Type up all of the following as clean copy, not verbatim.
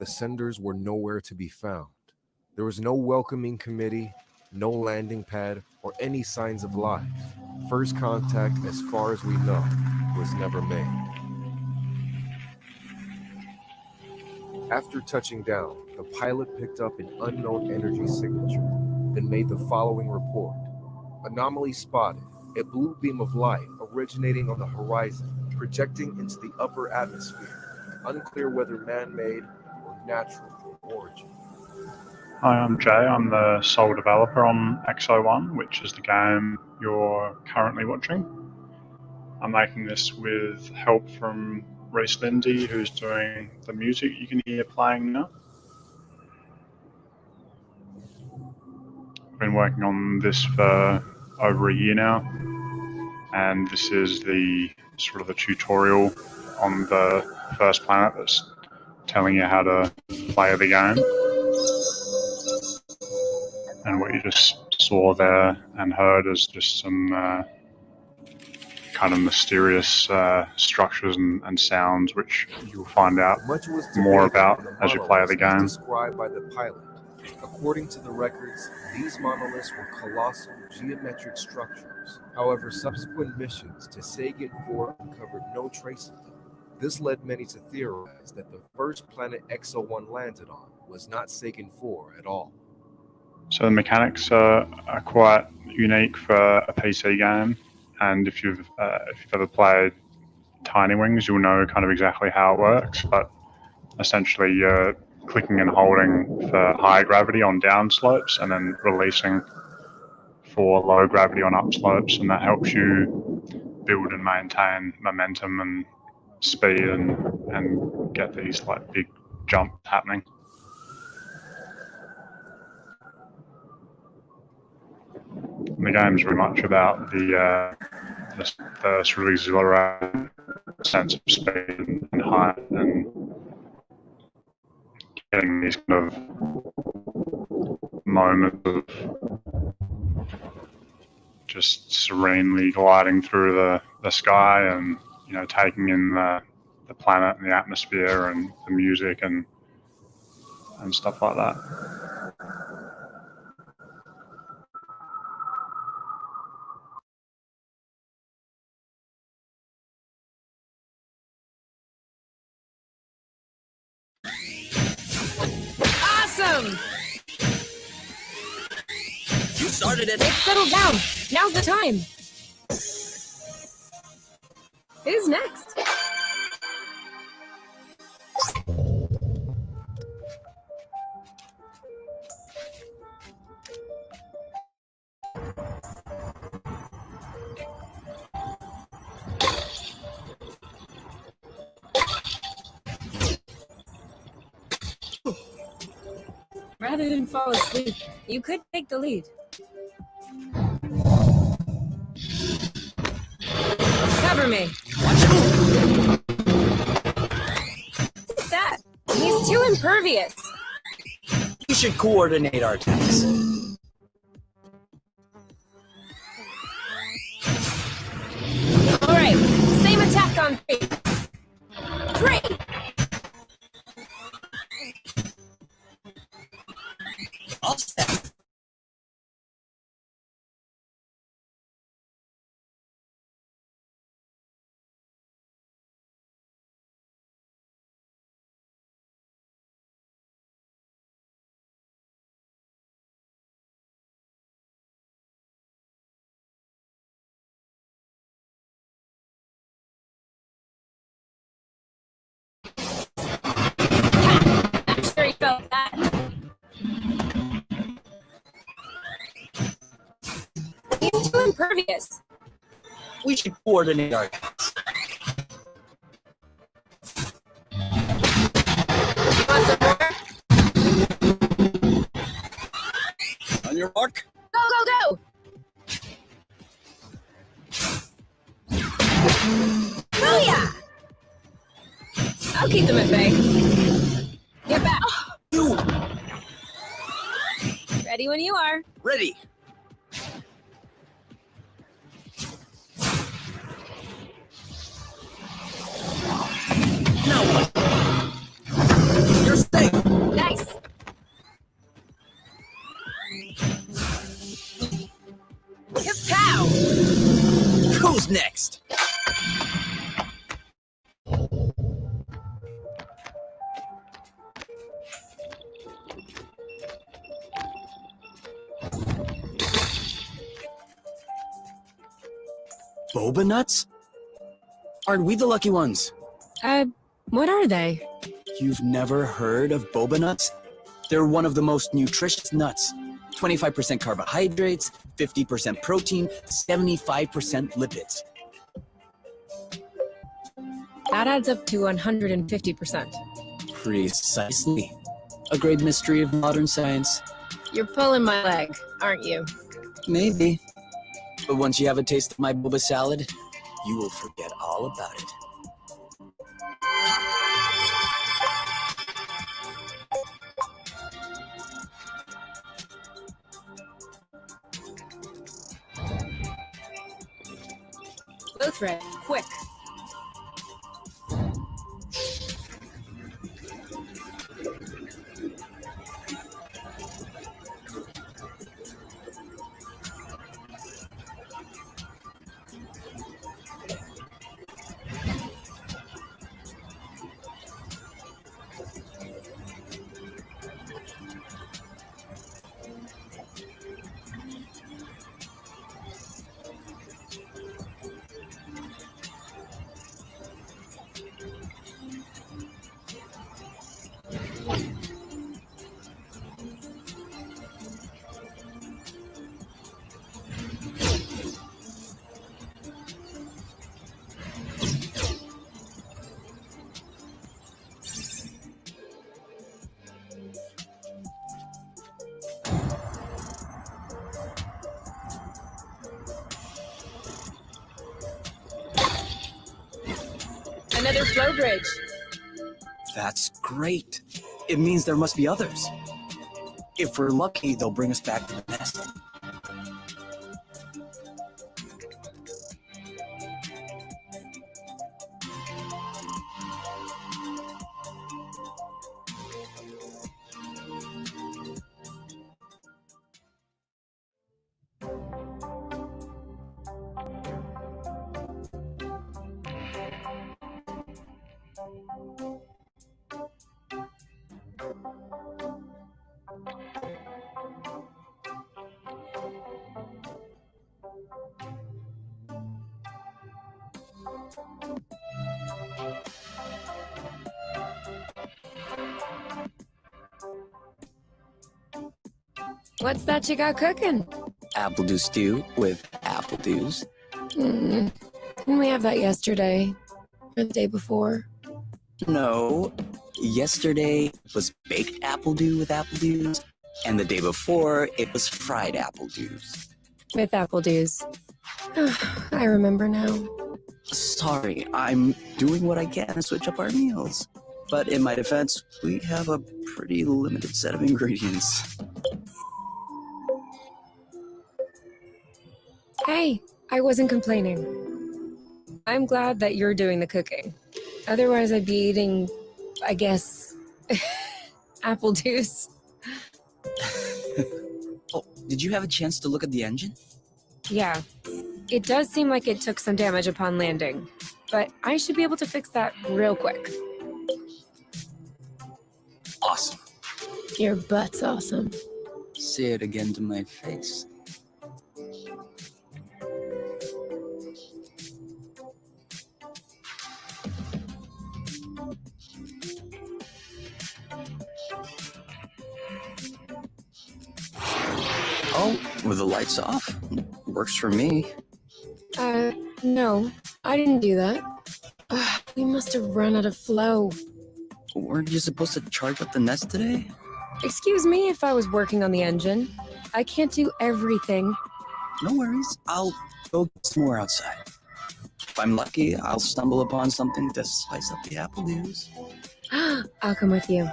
The senders were nowhere to be found. There was no welcoming committee, no landing pad, or any signs of life. First contact, as far as we know, was never made. After touching down, the pilot picked up an unknown energy signature, then made the following report. Anomaly spotted, a blue beam of light originating on the horizon, projecting into the upper atmosphere. Unclear whether man-made or natural in origin. Hi, I'm Jay. I'm the sole developer on XO1, which is the game you're currently watching. I'm making this with help from Reese Lindsay, who's doing the music you can hear playing now. I've been working on this for over a year now, and this is the sort of the tutorial on the first planet that's telling you how to play the game. And what you just saw there and heard is just some kind of mysterious structures and sounds, which you'll find out more about as you play the game. Described by the pilot. According to the records, these monoliths were colossal geometric structures. However, subsequent missions to Sagan 4 uncovered no trace of them. This led many to theorize that the first planet XO1 landed on was not Sagan 4 at all. So the mechanics are quite unique for a PC game, and if you've ever played Tiny Wings, you'll know kind of exactly how it works. But essentially, you're clicking and holding for high gravity on down slopes, and then releasing for low gravity on up slopes, and that helps you build and maintain momentum and speed, and get these like big jumps happening. The game's very much about the sort of exhilarating sense of speed and height, and getting these kind of moments of just serenely gliding through the sky, and taking in the planet and the atmosphere and the music and stuff like that. Awesome! You started it. Let's settle down. Now's the time. Who's next? Rather than fall asleep, you could take the lead. Cover me. What's that? He's too impervious. We should coordinate our attacks. All right, same attack on 3. 3! All set. I'm sure you felt that. He's too impervious. We should coordinate our attacks. You want some more? On your mark. Go, go, go! Booyah! I'll keep them at bay. Get back. You Ready when you are. ready? Now what? You're safe. Nice. Now! Who's next? Boba nuts? Aren't we the lucky ones? What are they? You've never heard of boba nuts? They're one of the most nutritious nuts. 25% carbohydrates, 50% protein, 75% lipids. That adds up to 150%. Precisely. A great mystery of modern science. You're pulling my leg, aren't you? Maybe. But once you have a taste of my boba salad, you will forget all about it. Both red, quick. Another flow bridge. That's great. It means there must be others. If we're lucky, they'll bring us back to the nest. What's that you got cooking? Apple dew stew with apple dews. Didn't we have that yesterday? Or the day before? No, yesterday was baked apple dew with apple dews, and the day before it was fried apple dews. With apple dews. I remember now. Sorry, I'm doing what I can to switch up our meals. But in my defense, we have a pretty limited set of ingredients. Hey, I wasn't complaining. I'm glad that you're doing the cooking. Otherwise, I'd be eating, I guess, apple juice. Oh, did you have a chance to look at the engine? Yeah, it does seem like it took some damage upon landing, but I should be able to fix that real quick. Awesome. Your butt's awesome. Say it again to my face. Oh, with the lights off? Works for me. No, I didn't do that. We must have run out of flow. Weren't you supposed to charge up the nest today? Excuse me if I was working on the engine. I can't do everything. No worries. I'll go get some more outside. If I'm lucky, I'll stumble upon something to spice up the apple dews. I'll come with you.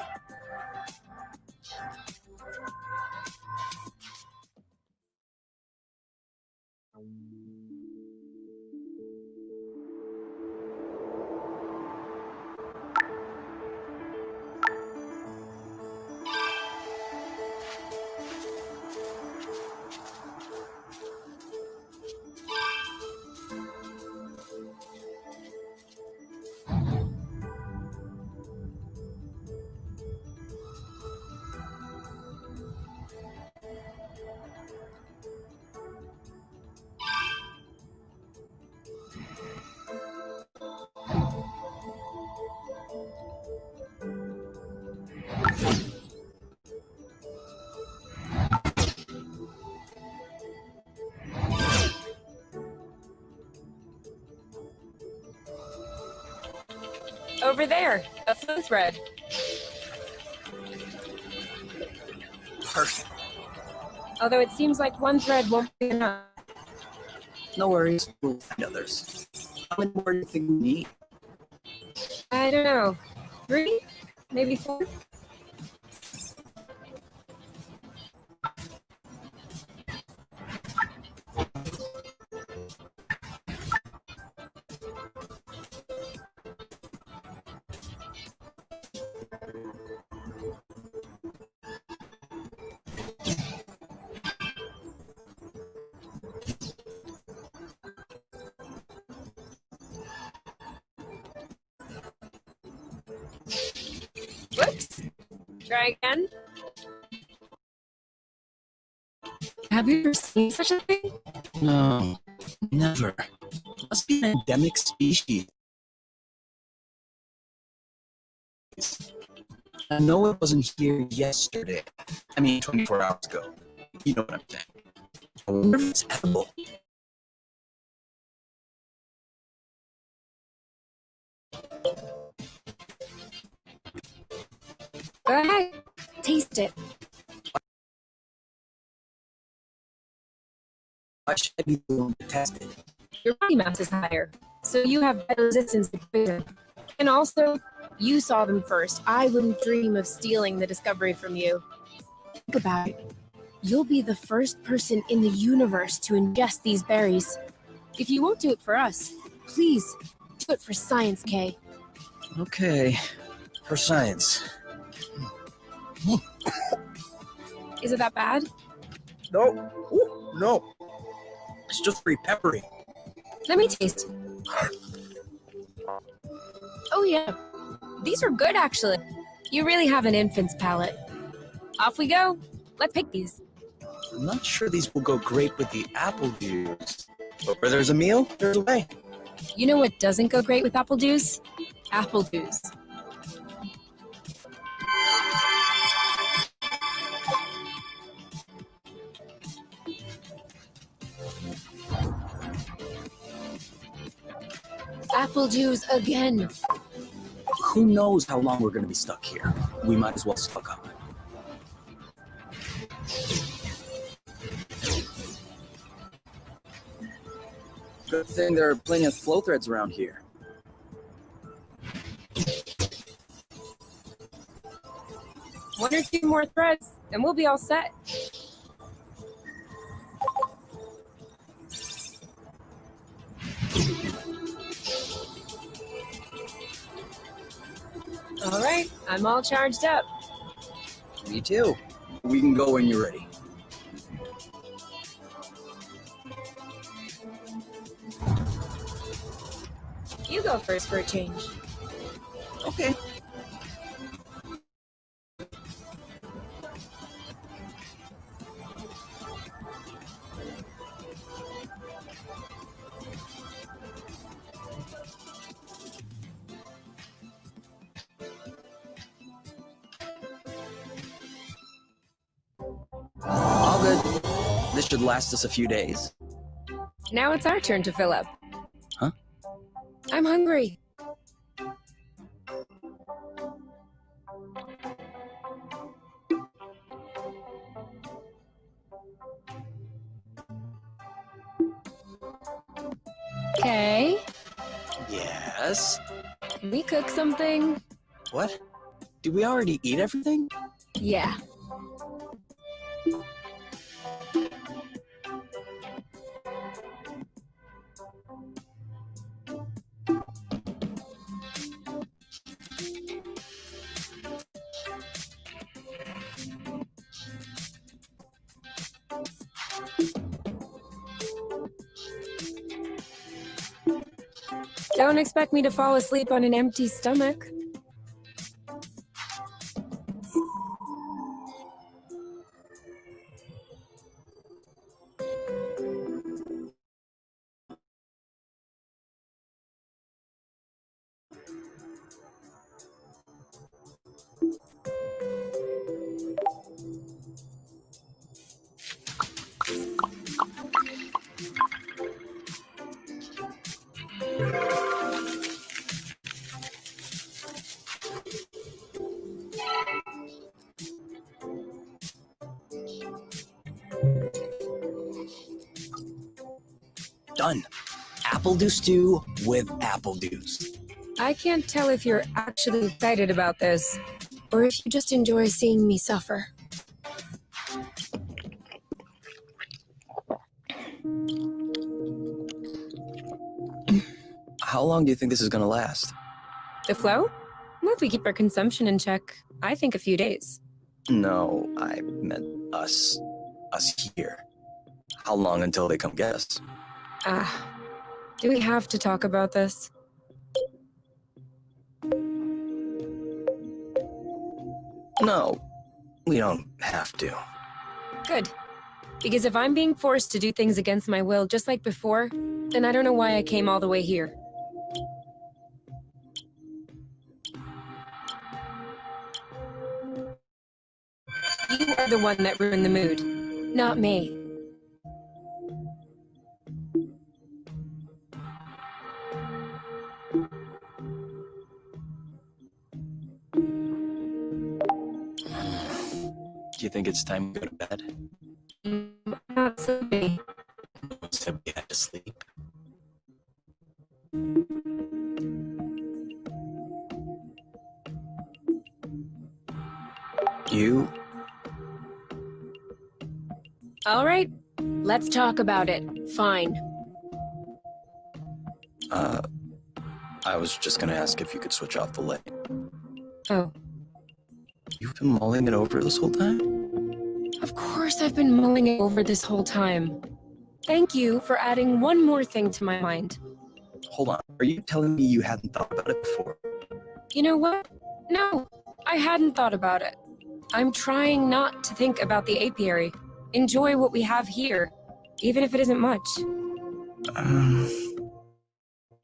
Over there, a flow thread. Perfect. Although it seems like one thread won't be enough. No worries. We'll find others. How many more do you think we need? I don't know. 3? Maybe 4? Whoops. Try again. Have you ever seen such a thing? No, never. Must be an endemic species. I know it wasn't here yesterday. I mean, 24 hours ago. You know what I'm saying. I wonder if it's edible. Go ahead. Taste it. Why should I be the one to test it? Your body mass is higher, so you have better resistance to poison. And also, you saw them first. I wouldn't dream of stealing the discovery from you. Think about it. You'll be the first person in the universe to ingest these berries. If you won't do it for us, please do it for science, Kay. Okay, for science. Is it that bad? No, ooh, no. It's just very peppery. Let me taste. Oh yeah, these are good actually. You really have an infant's palate. Off we go. Let's pick these. I'm not sure these will go great with the apple juice. But where there's a meal, there's a way. You know what doesn't go great with apple juice? Apple juice. Apple juice again. Who knows how long we're going to be stuck here? We might as well stock up. Good thing there are plenty of flow threads around here. One or two more threads, and we'll be all set. All right, I'm all charged up. Me too. We can go when you're ready. You go first for a change. Okay. All good. This should last us a few days. Now it's our turn to fill up. Huh? I'm hungry. Okay, Yes. can we cook something? What? Did we already eat everything? Yeah. Don't expect me to fall asleep on an empty stomach. Done. Apple dew stew with apple dews. I can't tell if you're actually excited about this, or if you just enjoy seeing me suffer. How long do you think this is gonna last? The flow? Well, if we keep our consumption in check, I think a few days. No, I meant us. Us here. How long until they come get us? Do we have to talk about this? No, we don't have to. Good. Because if I'm being forced to do things against my will just like before, then I don't know why I came all the way here. You are the one that ruined the mood, not me. Do you think it's time to go to bed? Not sleepy. Said we had to sleep. You? All right, let's talk about it. Fine. I was just gonna ask if you could switch off the light. Oh, You've been mulling it over this whole time? of course I've been mulling it over this whole time. Thank you for adding one more thing to my mind. Hold on. Are you telling me you hadn't thought about it before? You know what? No, I hadn't thought about it. I'm trying not to think about the apiary. Enjoy what we have here, even if it isn't much. You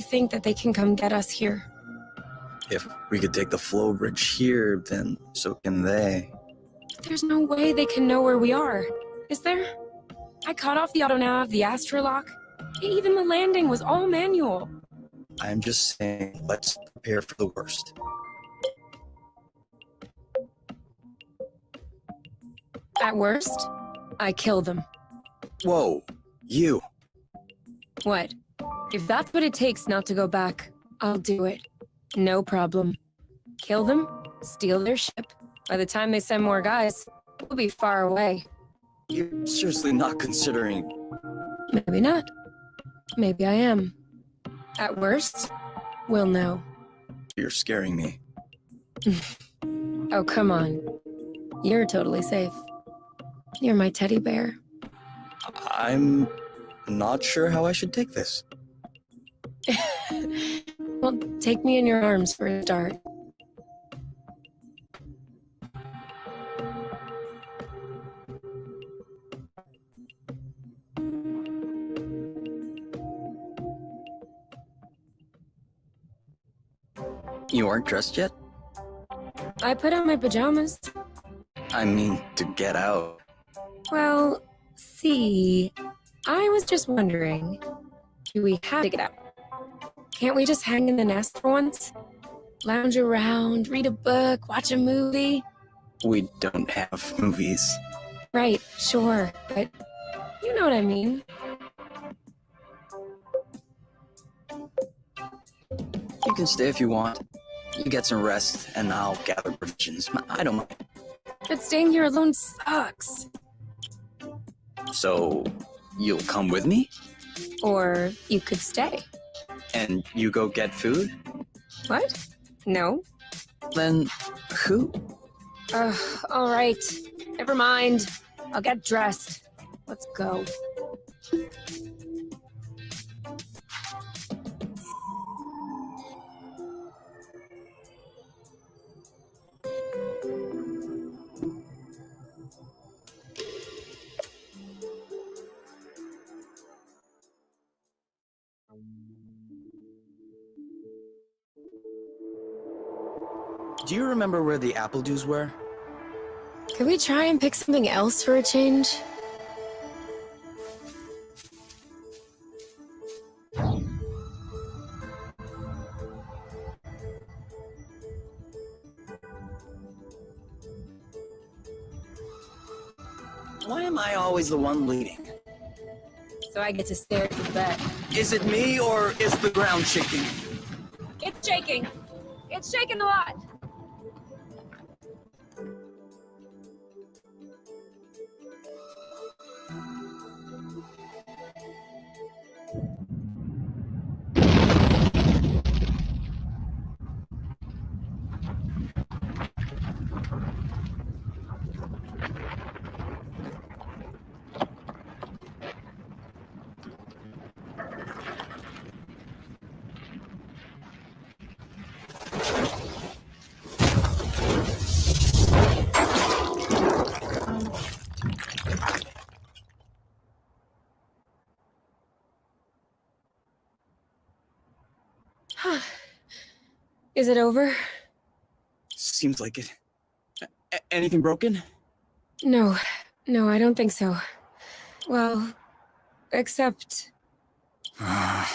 think that they can come get us here? If we could take the flow bridge here, then so can they. There's no way they can know where we are, is there? I cut off the autonav, the astrolock. Even the landing was all manual. I'm just saying, let's prepare for the worst. At worst, I kill them. Whoa, you. What? If that's what it takes not to go back, I'll do it. No problem. Kill them, steal their ship. By the time they send more guys, we'll be far away. You're seriously not considering... Maybe not. Maybe I am. At worst, we'll know. You're scaring me. Oh, come on. You're totally safe. You're my teddy bear. I'm not sure how I should take this. Well, take me in your arms for a start. You aren't dressed yet? I put on my pajamas. I mean, to get out. Well, see, I was just wondering, do we have to get out? Can't we just hang in the nest for once? Lounge around, read a book, watch a movie? We don't have movies. Right, sure, but you know what I mean. You can stay if you want. You get some rest, and I'll gather provisions. I don't mind. But staying here alone sucks. So, you'll come with me? Or you could stay. And you go get food? What? No? Then, who? All right. Never mind. I'll get dressed. Let's go. Do you remember where the apple dews were? Could we try and pick something else for a change? Why am I always the one leading? so I get to stare at the bed. Is it me or is the ground shaking? It's shaking. It's shaking a lot. Is it over? Seems like it. Anything broken? No, I don't think so. Well, except... Oh,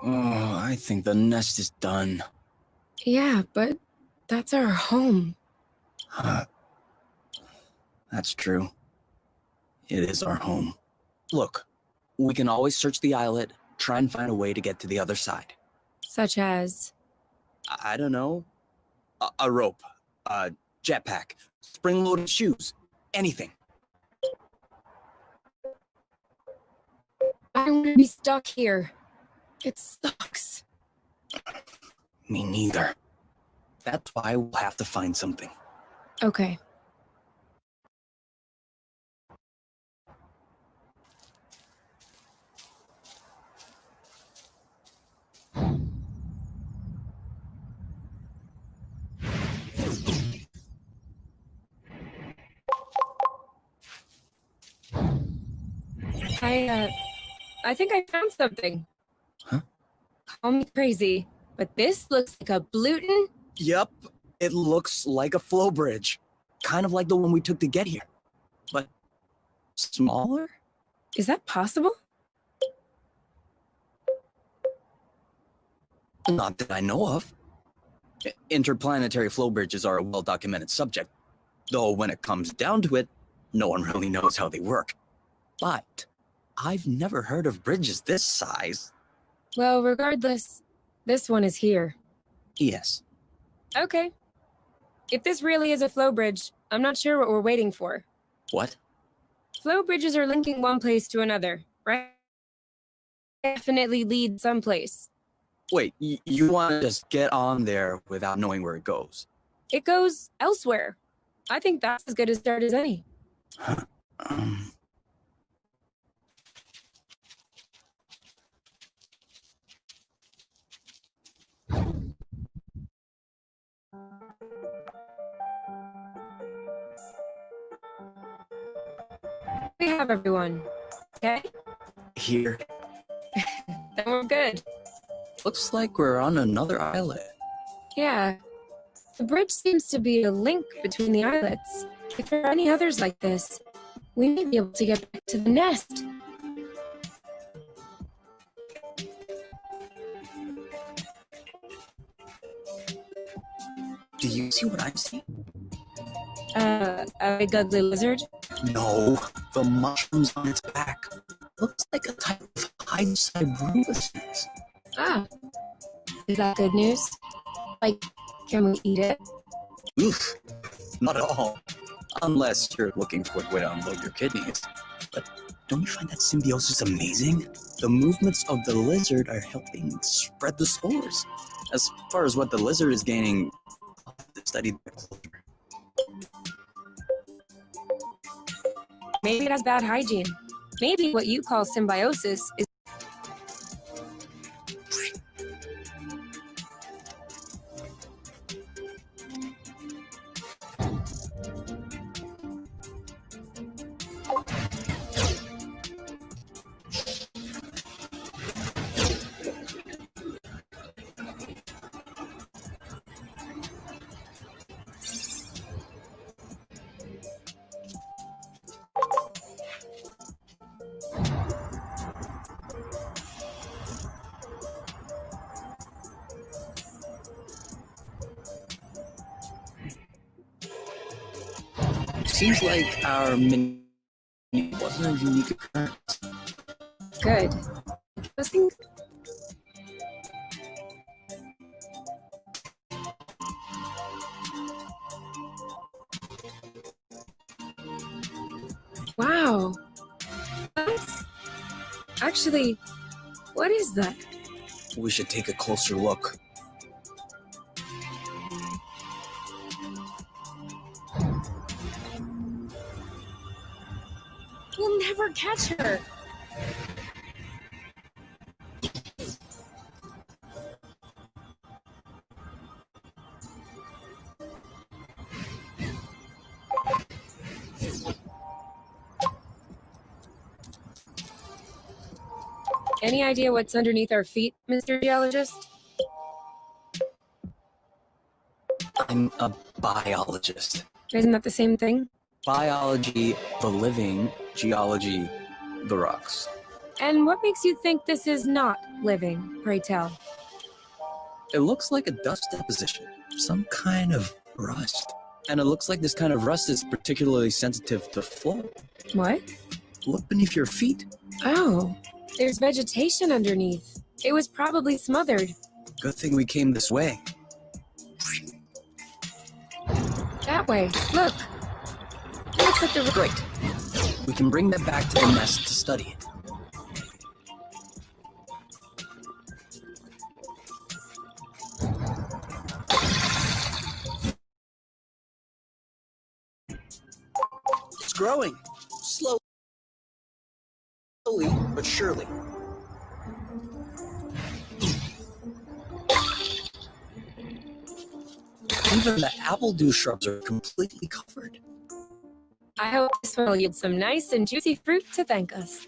I think the nest is done. Yeah, but that's our home. That's true. It is our home. Look, we can always search the islet, try and find a way to get to the other side. Such as... I don't know. A rope, a jetpack, spring-loaded shoes, anything. I don't want to be stuck here. It sucks. Me neither. That's why we'll have to find something. Okay. I think I found something. Huh? Call me crazy, but this looks like a Bluton. Yep, it looks like a flow bridge. Kind of like the one we took to get here. But smaller? Is that possible? Not that I know of. Interplanetary flow bridges are a well-documented subject, though when it comes down to it, no one really knows how they work. But I've never heard of bridges this size. Well, regardless, this one is here. Yes. Okay. If this really is a flow bridge, I'm not sure what we're waiting for. What? Flow bridges are linking one place to another, right? Definitely lead someplace. Wait, you want to just get on there without knowing where it goes? It goes elsewhere. I think that's as good a start as any. Huh. We have everyone. Okay? Here. Then we're good. Looks like we're on another islet. Yeah. The bridge seems to be a link between the islets. If there are any others like this, we may be able to get back to the nest. Do you see what I'm seeing? A big ugly lizard? No, the mushrooms on its back. Looks like a type of hydrocyberus. Ah. Is that good news? Like, can we eat it? Oof, not at all. Unless you're looking for a way to unload your kidneys. But don't you find that symbiosis amazing? The movements of the lizard are helping spread the spores. As far as what the lizard is gaining, I'll have to study that closer. Maybe it has bad hygiene. Maybe what you call symbiosis is... Seems like our mini wasn't a unique occurrence. Good. Let's think. Wow. That's actually, what is that? We should take a closer look. We'll never catch her. Any idea what's underneath our feet, Mr. Geologist? I'm a biologist. Isn't that the same thing? Biology, the living, geology, the rocks. And what makes you think this is not living, pray tell? It looks like a dust deposition, some kind of rust. And it looks like this kind of rust is particularly sensitive to flow. What? Look beneath your feet. Oh, there's vegetation underneath. It was probably smothered. Good thing we came this way. That way, look. Looks like the Great. We can bring that back to the nest to study it. It's growing. Slowly, but surely. Even the apple dew shrubs are completely covered. I hope this one will yield some nice and juicy fruit to thank us.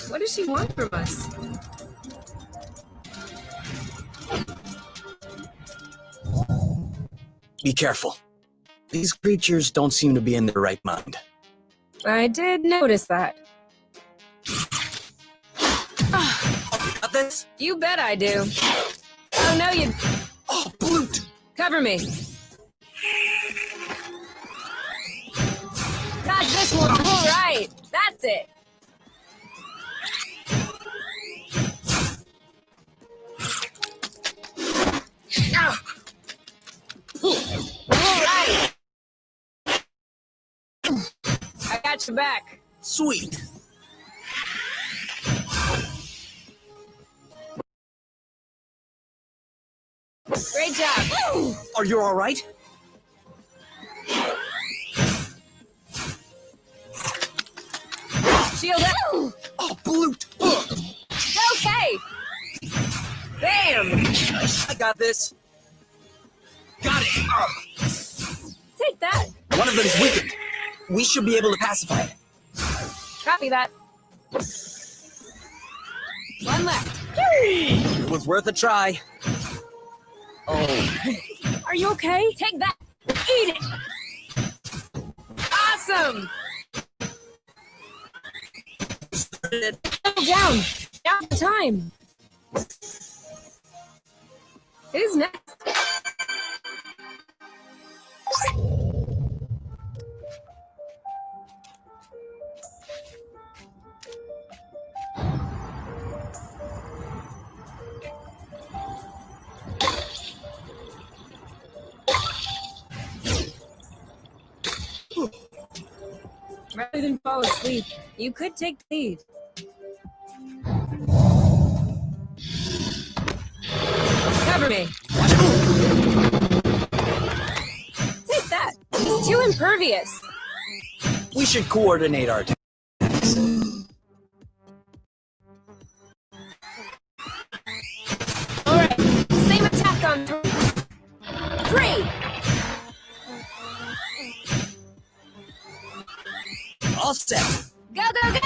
What does she want from us? Be careful. These creatures don't seem to be in their right mind. I did notice that. Got this? You bet I do. Oh no, you... Oh, Blute! Cover me. Got this one. All right. That's it. Ah. All right. I got your back. Sweet. Great job. Are you all right? Shield up. Oh, Blute! Okay. Bam. I got this. Got it. Take that. One of them is weakened. We should be able to pacify it. Copy that. One left. It was worth a try. Oh, Are you okay? Take that. Eat it. Awesome. Settle down. Now's the time. Who's next? Rather than fall asleep, you could take the lead. Cover me. Take that. He's too impervious. we should coordinate our attacks. All right, same attack on 3. All set. Go, go, go!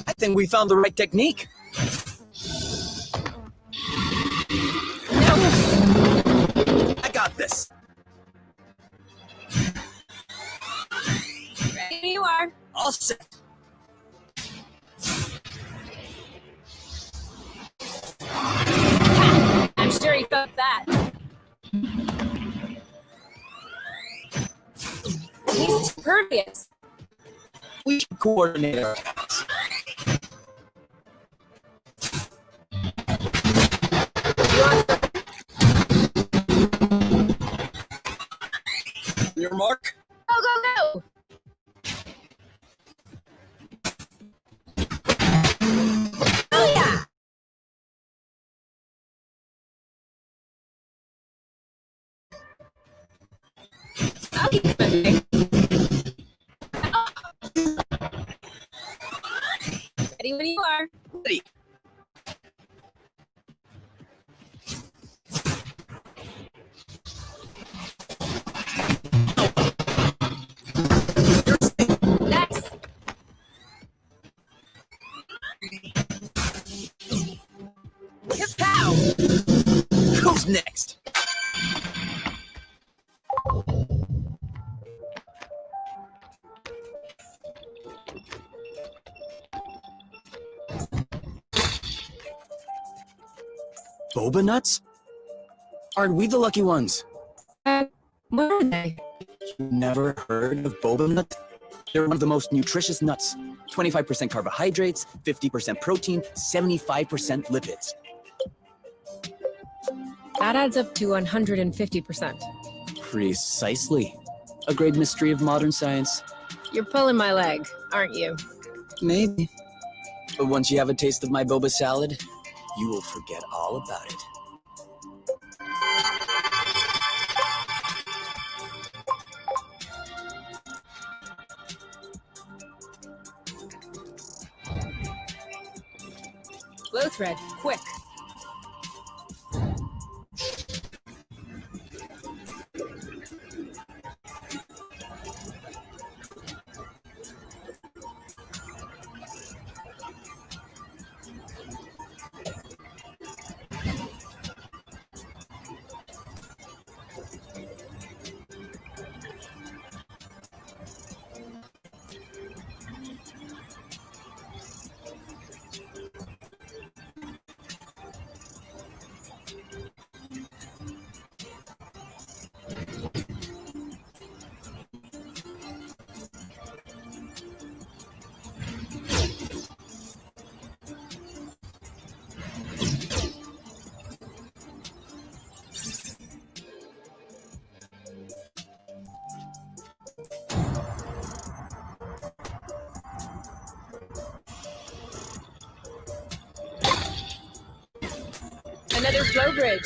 I think we found the right technique. No. I got this. are. All set. I'm sure he felt that. He's pervious. We should coordinate our accounts. Your mark. Go, go, go. Oh, yeah. I'll keep moving. Ready when you are. Ready. Nice. Kapow! Who's next? Boba nuts? Aren't we the lucky ones? What are they? You've never heard of boba nuts? They're one of the most nutritious nuts. 25% carbohydrates, 50% protein, 75% lipids. That adds up to 150%. Precisely. A great mystery of modern science. You're pulling my leg, aren't you? Maybe. But once you have a taste of my boba salad, you will forget all about it. Glow thread, quick. Another flow bridge.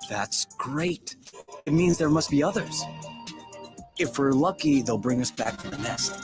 That's great. It means there must be others. If we're lucky, they'll bring us back to the nest.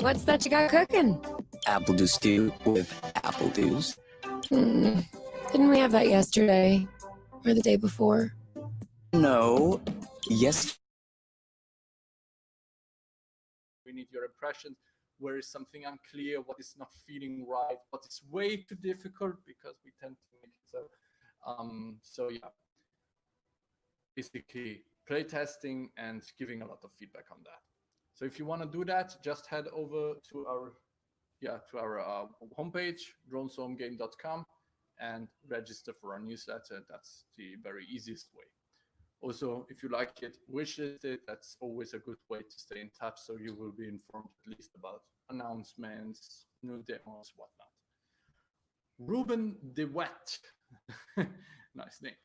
What's that you got cooking? Apple dew stew with apple dews. Didn't we have that yesterday? Or the day before? No. Yes. We need your impressions. Where is something unclear? What is not feeling right? What is way too difficult? Because we tend to make it so. So yeah, basically play testing and giving a lot of feedback on that. So if you want to do that, just head over to our homepage, dronesomegame.com, and register for our newsletter. That's the very easiest way. Also, if you like it, wishlist it. That's always a good way to stay in touch, so you will be informed at least about announcements, new demos, whatnot. Ruben DeWet, nice name.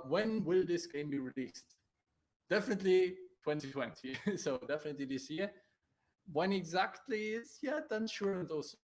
When will this game be released? Definitely 2020. So definitely this year. When exactly is yet unsure, and also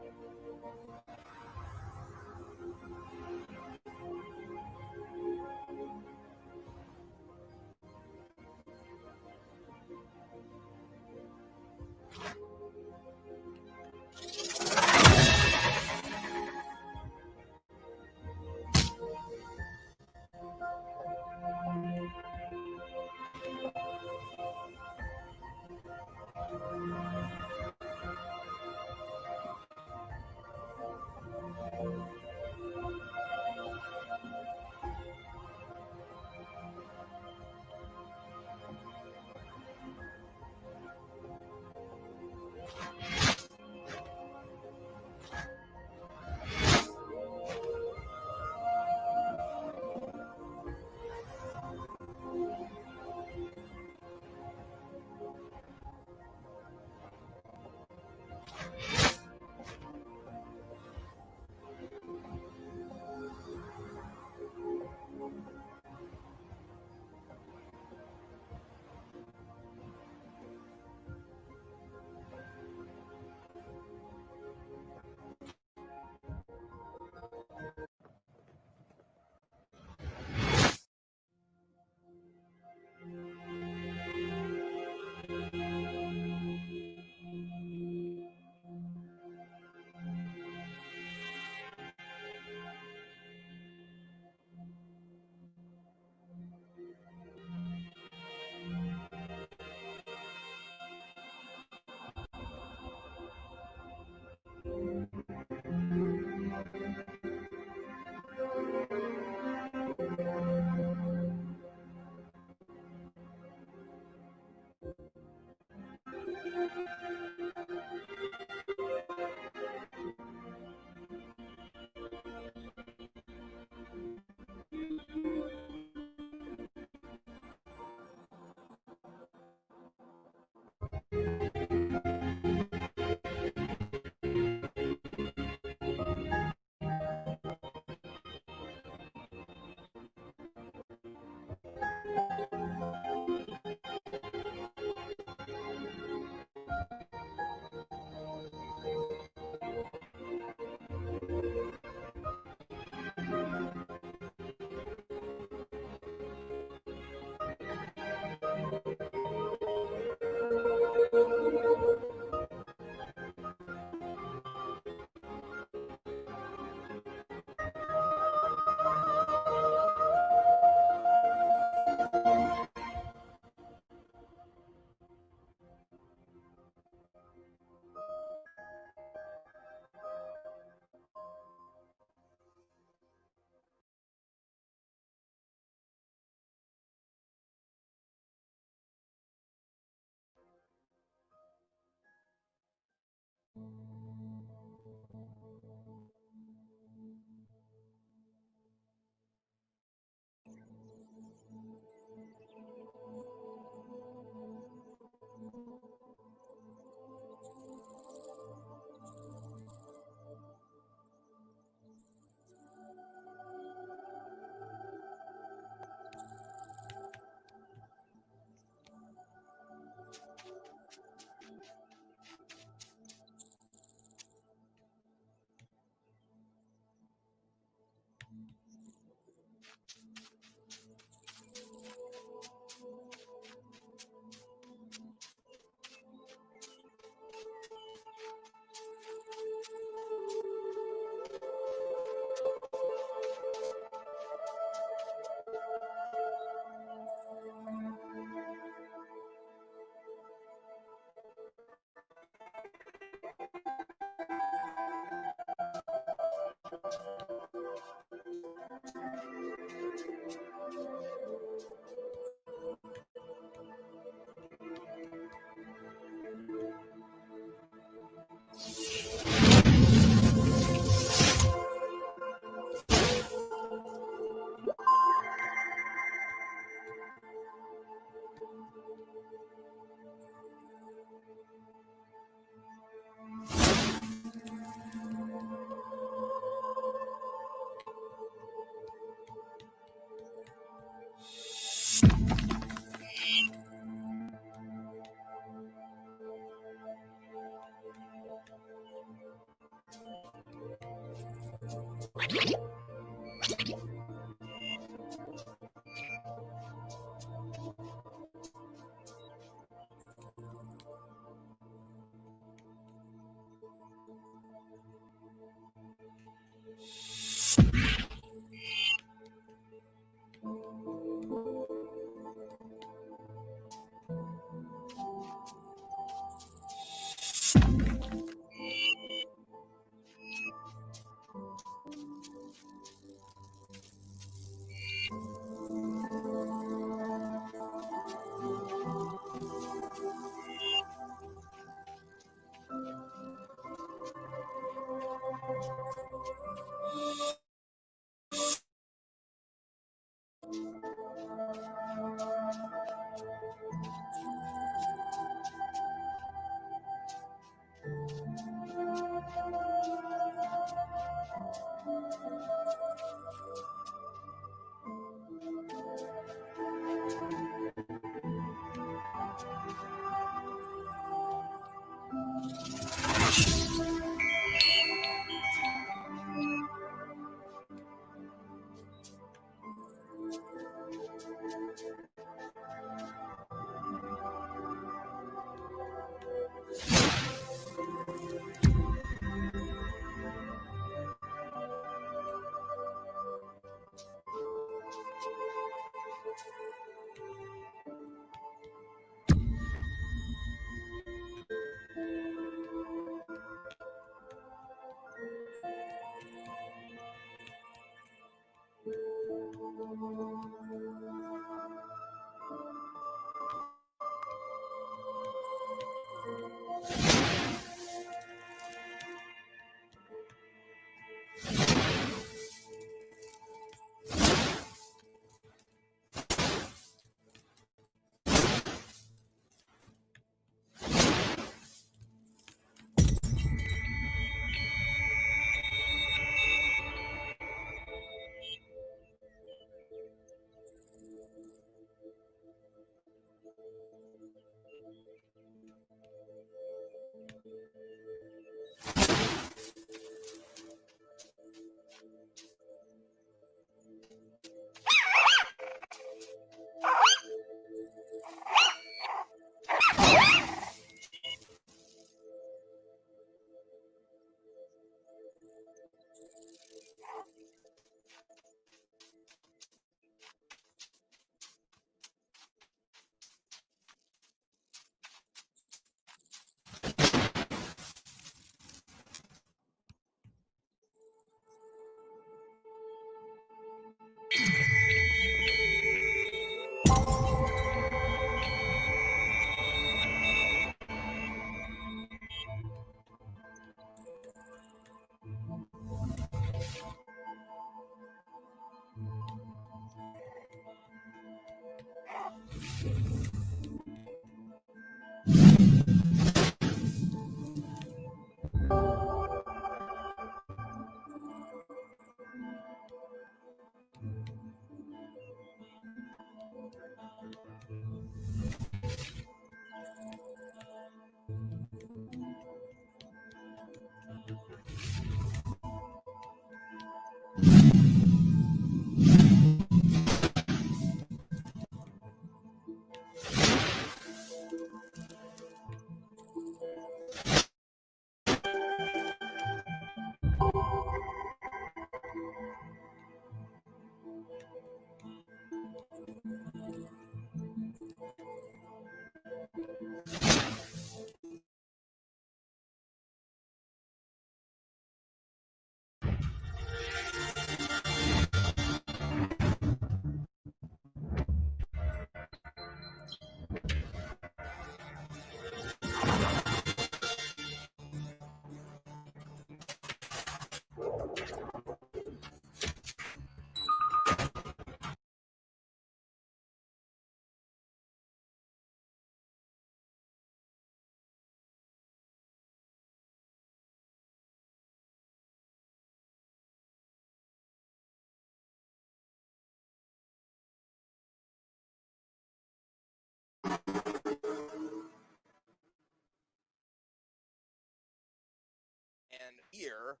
And here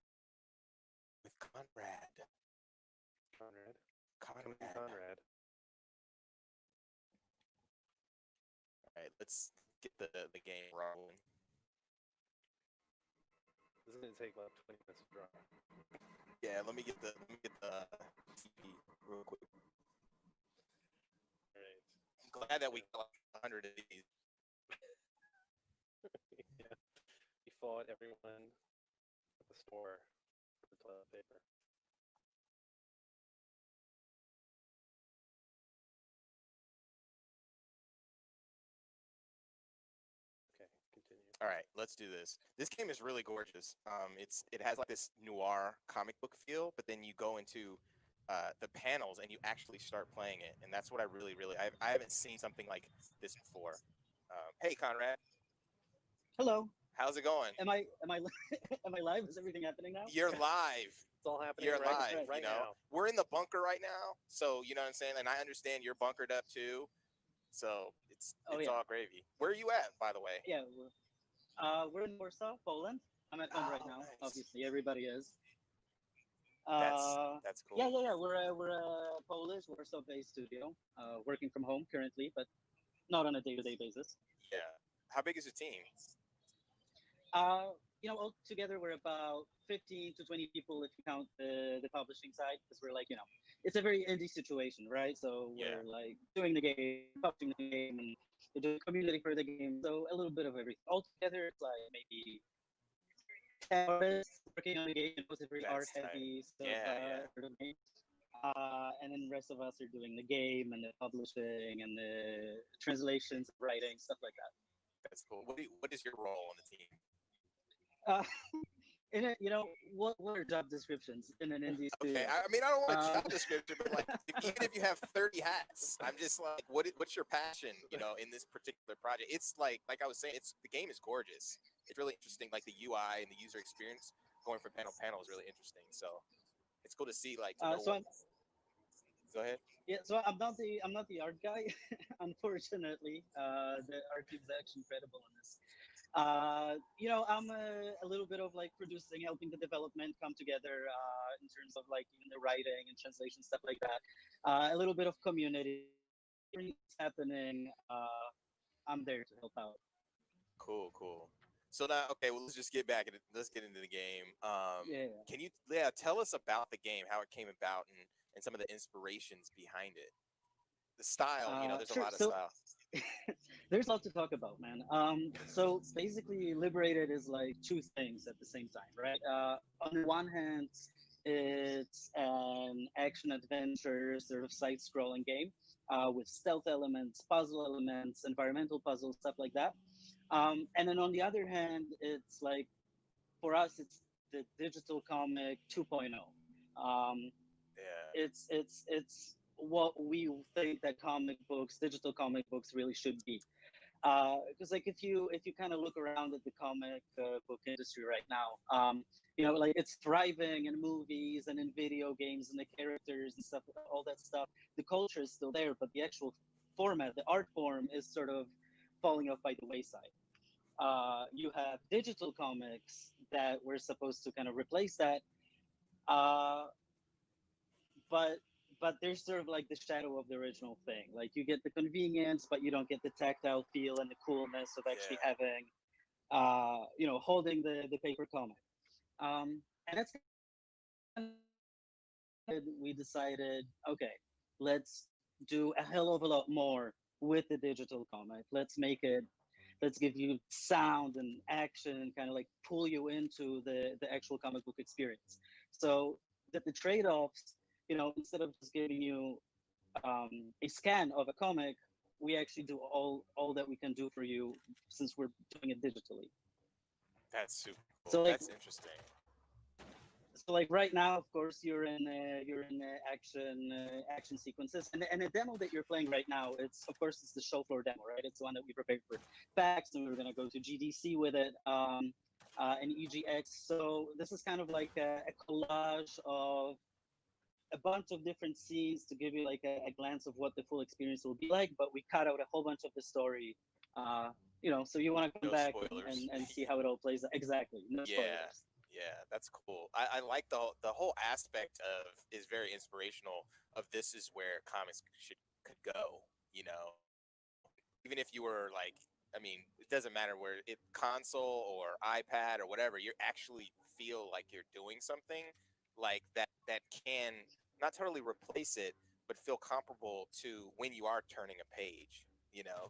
with Conrad. Conrad. All right, let's get the game rolling. This is gonna take about 20 minutes to draw. Yeah, let me get the TV real quick. All right. I'm glad that we got like 100 of these. Yeah. We fought everyone at the store for the toilet paper. Okay, continue. All right, let's do this. This game is really gorgeous. It has like this noir comic book feel, but then you go into the panels and you actually start playing it, and that's what I really I haven't seen something like this before. Hey Conrad, Hello. how's it going? Am I am I live? Is everything happening now? You're live. It's all happening You're right, live. right You know, now. we're in the bunker right now, so you know what I'm saying. And I understand you're bunkered up too, so it's all gravy. Where are you at, by the way? Yeah, we're in Warsaw, Poland. I'm at home right now. Nice. Obviously, everybody is. That's cool. Yeah. We're a Polish Warsaw-based studio, working from home currently, but not on a day-to-day basis. Yeah. How big is your team? All together we're about 15 to 20 people if you count the publishing side, because we're like, it's a very indie situation, right? So we're like doing the game, publishing the game, and we're doing community for the game. So a little bit of everything. Altogether, it's like maybe 10 artists working on the game. It was a very art heavy sort of game. And then the rest of us are doing the game and the publishing and the translations, writing, stuff like that. That's cool. What is your role on the team? In it, what are job descriptions in an indie studio? Okay, I mean, I don't want a job description, but like, even if you have 30 hats, I'm just like, what's your passion, in this particular project? It's like I was saying, the game is gorgeous. It's really interesting, like the UI and the user experience going from panel to panel is really interesting. So it's cool to see, like. Go ahead. Yeah, so I'm not the art guy, unfortunately. The art team is actually incredible on this. I'm a little bit of like producing, helping the development come together in terms of like even the writing and translation stuff like that. A little bit of community, everything's happening. I'm there to help out. Cool. So now, okay, well, let's just get back and let's get into the game. Can you, tell us about the game, how it came about, and some of the inspirations behind it? The style, there's a lot of style. There's a lot to talk about, man. So basically, Liberated is like two things at the same time, right? On the one hand, it's an action adventure sort of side-scrolling game with stealth elements, puzzle elements, environmental puzzles, stuff like that. And then on the other hand, it's like, for us, it's the digital comic 2.0. It's what we think that digital comic books really should be. Because like if you kind of look around at the comic book industry right now, like it's thriving in movies and in video games and the characters and stuff, all that stuff. The culture is still there, but the actual format, the art form, is sort of falling off by the wayside. You have digital comics that were supposed to kind of replace that, but there's sort of like the shadow of the original thing. Like you get the convenience, but you don't get the tactile feel and the coolness of actually having, holding the paper comic. And that's we decided, okay, let's do a hell of a lot more with the digital comic. Let's give you sound and action and kind of like pull you into the actual comic book experience. So that the trade-offs, instead of just giving you a scan of a comic, we actually do all that we can do for you since we're doing it digitally. That's super cool. So like, that's interesting. So like right now, of course, you're in action sequences, and the demo that you're playing right now, it's the show floor demo, right? It's the one that we prepared for PAX, and we were gonna go to GDC with it, and EGX. So this is kind of like a collage of a bunch of different scenes to give you like a glance of what the full experience will be like, but we cut out a whole bunch of the story, so you want to come back and see how it all plays out. Exactly. No spoilers. Yeah, that's cool. I like the whole aspect of is very inspirational of this is where comics could go, even if you were like, I mean, it doesn't matter where it console or iPad or whatever, you actually feel like you're doing something like that can not totally replace it, but feel comparable to when you are turning a page,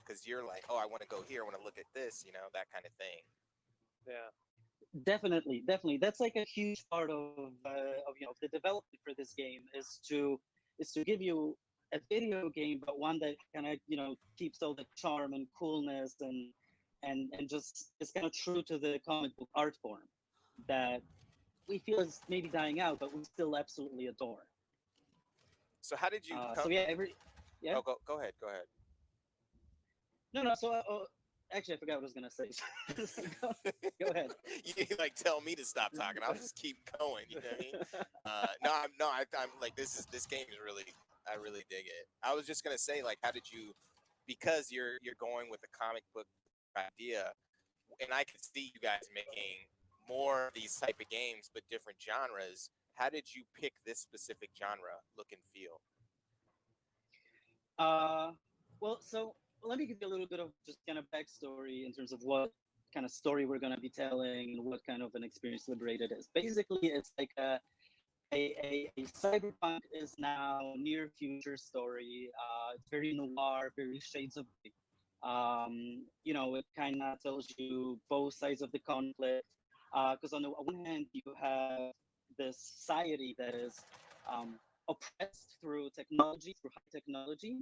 because you're like, oh, I want to go here, I want to look at this, that kind of thing. Yeah. Definitely. That's like a huge part of the development for this game is to give you a video game, but one that kind of keeps all the charm and coolness and just is kind of true to the comic book art form that we feel is maybe dying out, but we still absolutely adore. So how did you come? So yeah, yeah. Oh, go ahead. Go ahead. No. So actually, I forgot what I was gonna say. So go ahead. You like tell me to stop talking. I'll just keep going. You know what I mean? I'm like this game is really I really dig it. I was just gonna say like how did you because you're going with a comic book idea, and I could see you guys making more of these type of games but different genres. How did you pick this specific genre, look and feel? Uh, well, so let me give you a little bit of just kind of backstory in terms of what kind of story we're going to be telling and what kind of an experience Liberated is. Basically, it's like a cyberpunk is now near future story. It's very noir, very shades of gray. It kind of tells you both sides of the conflict. Because on the one hand, you have this society that is oppressed through technology, through high technology,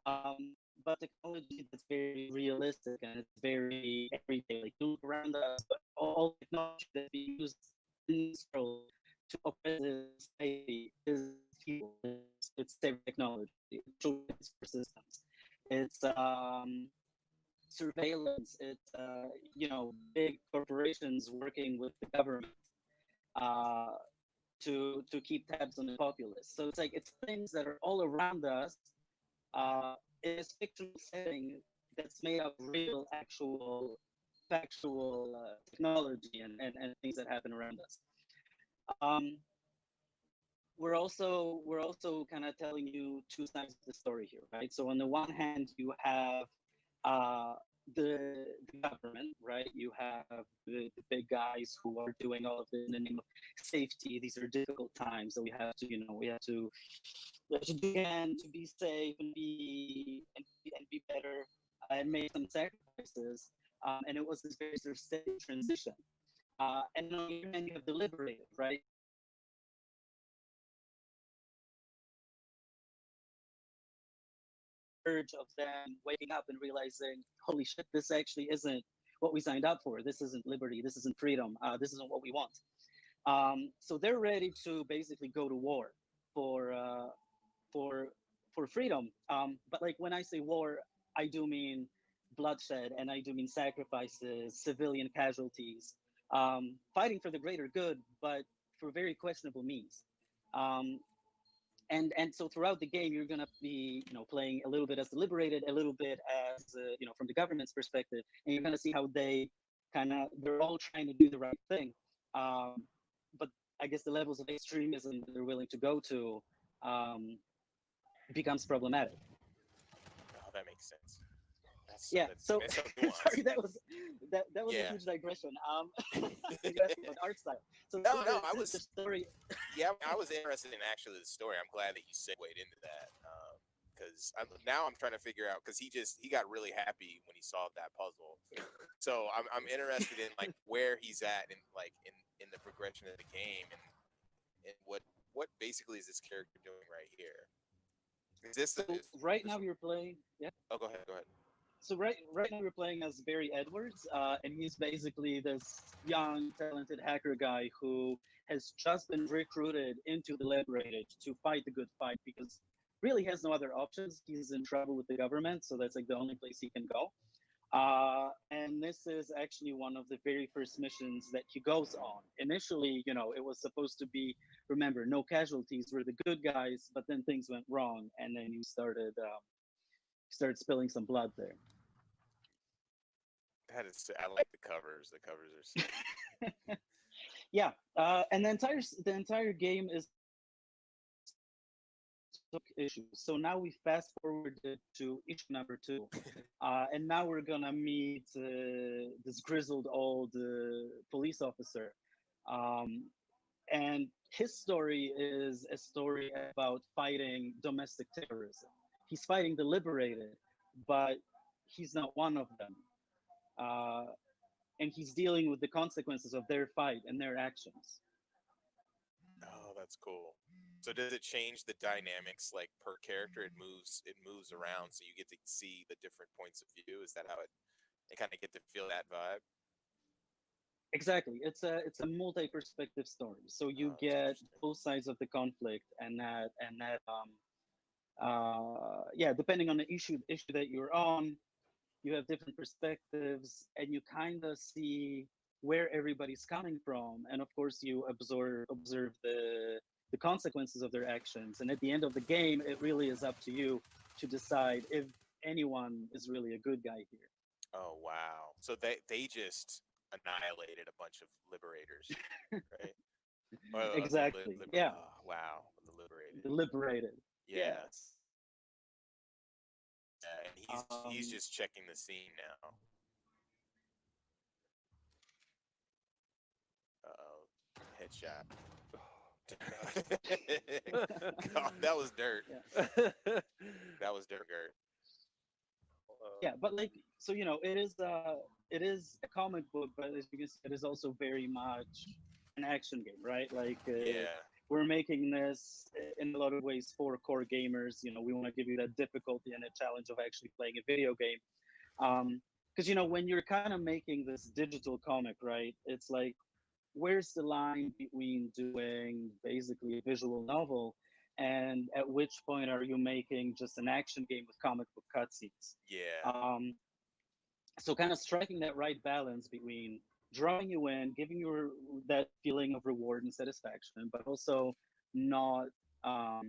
but technology that's very realistic and it's very everyday. Like you look around us, but all technology that's being used in this world to oppress the society is people. It's their technology. It's for systems. It's surveillance. It's big corporations working with the government uh, to keep tabs on the populace. So it's like it's things that are all around us in this fictional setting that's made of real, actual, factual technology and things that happen around us. Um, we're also kind of telling you two sides of the story here, right? So on the one hand, you have uh, the government, right? You have the big guys who are doing all of this in the name of safety. These are difficult times, so we have to do again to be safe and be better and make some sacrifices. And it was this very sort of steady transition. And on the other hand, you have the liberated, right? Urge of them waking up and realizing, holy shit, this actually isn't what we signed up for. This isn't liberty. This isn't freedom. This isn't what we want. So they're ready to basically go to war for for for freedom. But like when I say war, I do mean bloodshed and I do mean sacrifices, civilian casualties, fighting for the greater good, but for very questionable means. Um, and so throughout the game, you're gonna be playing a little bit as the liberated, a little bit as from the government's perspective, and you're gonna see how they're all trying to do the right thing. But I guess the levels of extremism they're willing to go to um, becomes problematic. Oh, that makes sense. Yeah. So it's so sorry, nuanced. that was a Yeah. huge digression. You asked about art style. So No, I the was story. yeah, I was interested in actually the story. I'm glad that you segued into that because now I'm trying to figure out because he got really happy when he solved that puzzle. So I'm interested in like where he's at in the progression of the game and what basically is this character doing right here? Is this So right now you're playing. Yeah. Oh, go ahead. Go ahead. So right now we're playing as Barry Edwards, and he's basically this young, talented hacker guy who has just been recruited into the Liberated to fight the good fight because really has no other options. He's in trouble with the government, so that's like the only place he can go. And this is actually one of the very first missions that he goes on. Initially, it was supposed to be, remember, no casualties, we're the good guys, but then things went wrong, and then you started spilling some blood there. That is, I like the covers. The covers are sick. Yeah, and the entire game is issues. So now we fast forwarded to issue number 2, and now we're gonna meet this grizzled old police officer, and his story is a story about fighting domestic terrorism. He's fighting the liberated, but he's not one of them. Uh, and he's dealing with the consequences of their fight and their actions. Oh, that's cool. So does it change the dynamics like per character? It moves around, so you get to see the different points of view. Is that how it kind of get to feel that vibe? Exactly, it's a multi-perspective story. So you Oh, that's get interesting. both sides of the conflict, and that Yeah, depending on the issue that you're on, you have different perspectives, and you kind of see where everybody's coming from, and of course you observe the consequences of their actions. And at the end of the game, it really is up to you to decide if anyone is really a good guy here. Oh wow! So they just annihilated a bunch of liberators, right? Exactly. Yeah. Oh, wow, the liberated. Deliberated. Yeah. Yes. And he's just checking the scene now. Uh-oh. Headshot. God, that was dirt. Yeah. That was dirt. Yeah, but like, so it is a comic book, but as you can see, it is also very much an action game, right? Like, Yeah. we're making this in a lot of ways for core gamers. We want to give you that difficulty and a challenge of actually playing a video game. Because when you're kind of making this digital comic, right? It's like, where's the line between doing basically a visual novel and at which point are you making just an action game with comic book cutscenes? Yeah. So kind of striking that right balance between drawing you in, giving you that feeling of reward and satisfaction, but also not. I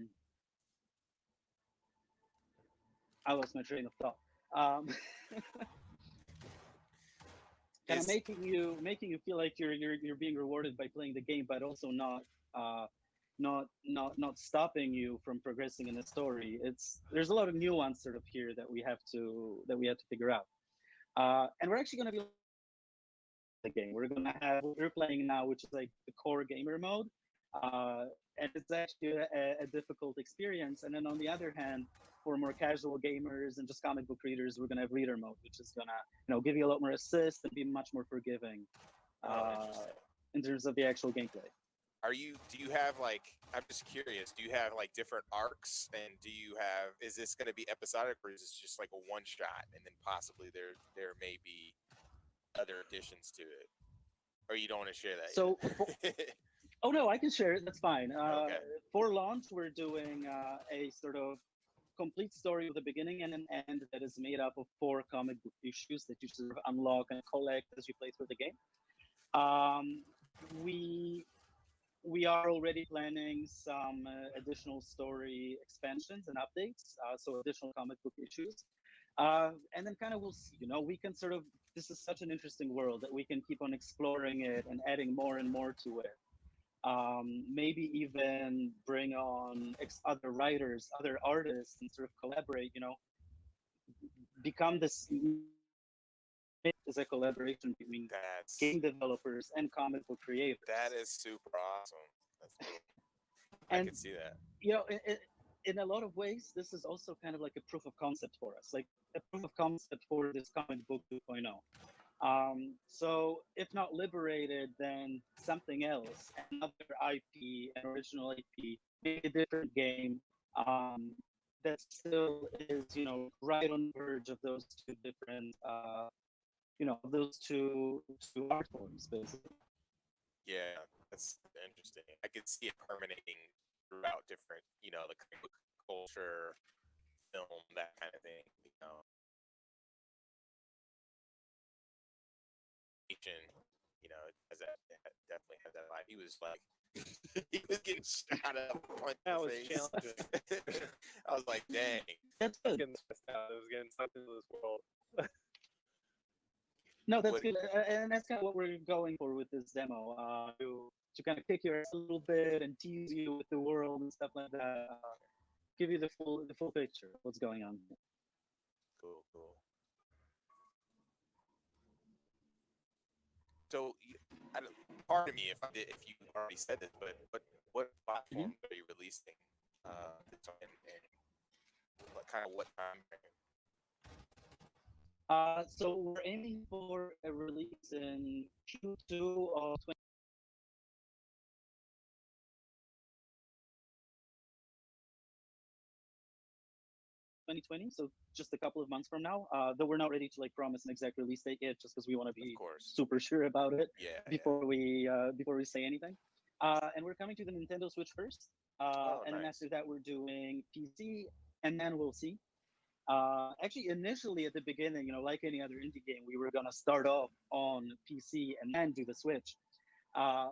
lost my train of thought. Kind of making you feel like you're being rewarded by playing the game, but also not stopping you from progressing in the story. There's a lot of nuance sort of here that we have to figure out. And we're actually going to be the game. We're going to have what we're playing now, which is like the core gamer mode, and it's actually a difficult experience. And then on the other hand, for more casual gamers and just comic book readers, we're going to have reader mode, which is going to give you a lot more assist and be much more forgiving in terms of the actual gameplay. Do you have like, I'm just curious, do you have like different arcs, and is this going to be episodic, or is this just like a one shot and then possibly there may be other additions to it, or you don't want to share that So yet? oh no, I can share it, that's fine. Okay. For launch, we're doing a sort of complete story with a beginning and an end that is made up of 4 comic book issues that you sort of unlock and collect as you play through the game. We are already planning some additional story expansions and updates, so additional comic book issues. And then kind of we'll see, we can sort of, this is such an interesting world that we can keep on exploring it and adding more and more to it. Maybe even bring on other writers, other artists, and sort of collaborate, become this is a collaboration between game developers and comic book creators. That is super awesome. That's cool. And, I can see that. In a lot of ways, this is also kind of like a proof of concept for us, like a proof of concept for this comic book 2.0. So if not liberated, then something else, another IP, an original IP, maybe a different game, that still is, right on the verge of those two different, those two art forms, basically. Yeah, that's interesting. I could see it permeating throughout different, the comic book culture, film, that kind of thing. Has that definitely has that vibe. He was like, he was getting shot up. That was challenging. I was like, dang. That's I was good. getting stressed out. I was getting sucked into this world. No, that's good, and that's kind of what we're going for with this demo. To kind of kick your ass a little bit and tease you with the world and stuff like that. Give you the full picture of what's going on. Cool. So, pardon me if you already said this, but what platform are you releasing this on, and what time frame? So we're aiming for a release in Q2 of 2020, so just a couple of months from now. Though we're not ready to promise an exact release date yet, just because we want to be super sure about it before we say anything. And we're coming to the Nintendo Switch first, and then after that we're doing PC and then we'll see. Actually, initially at the beginning, like any other indie game, we were gonna start off on PC and then do the Switch. Uh,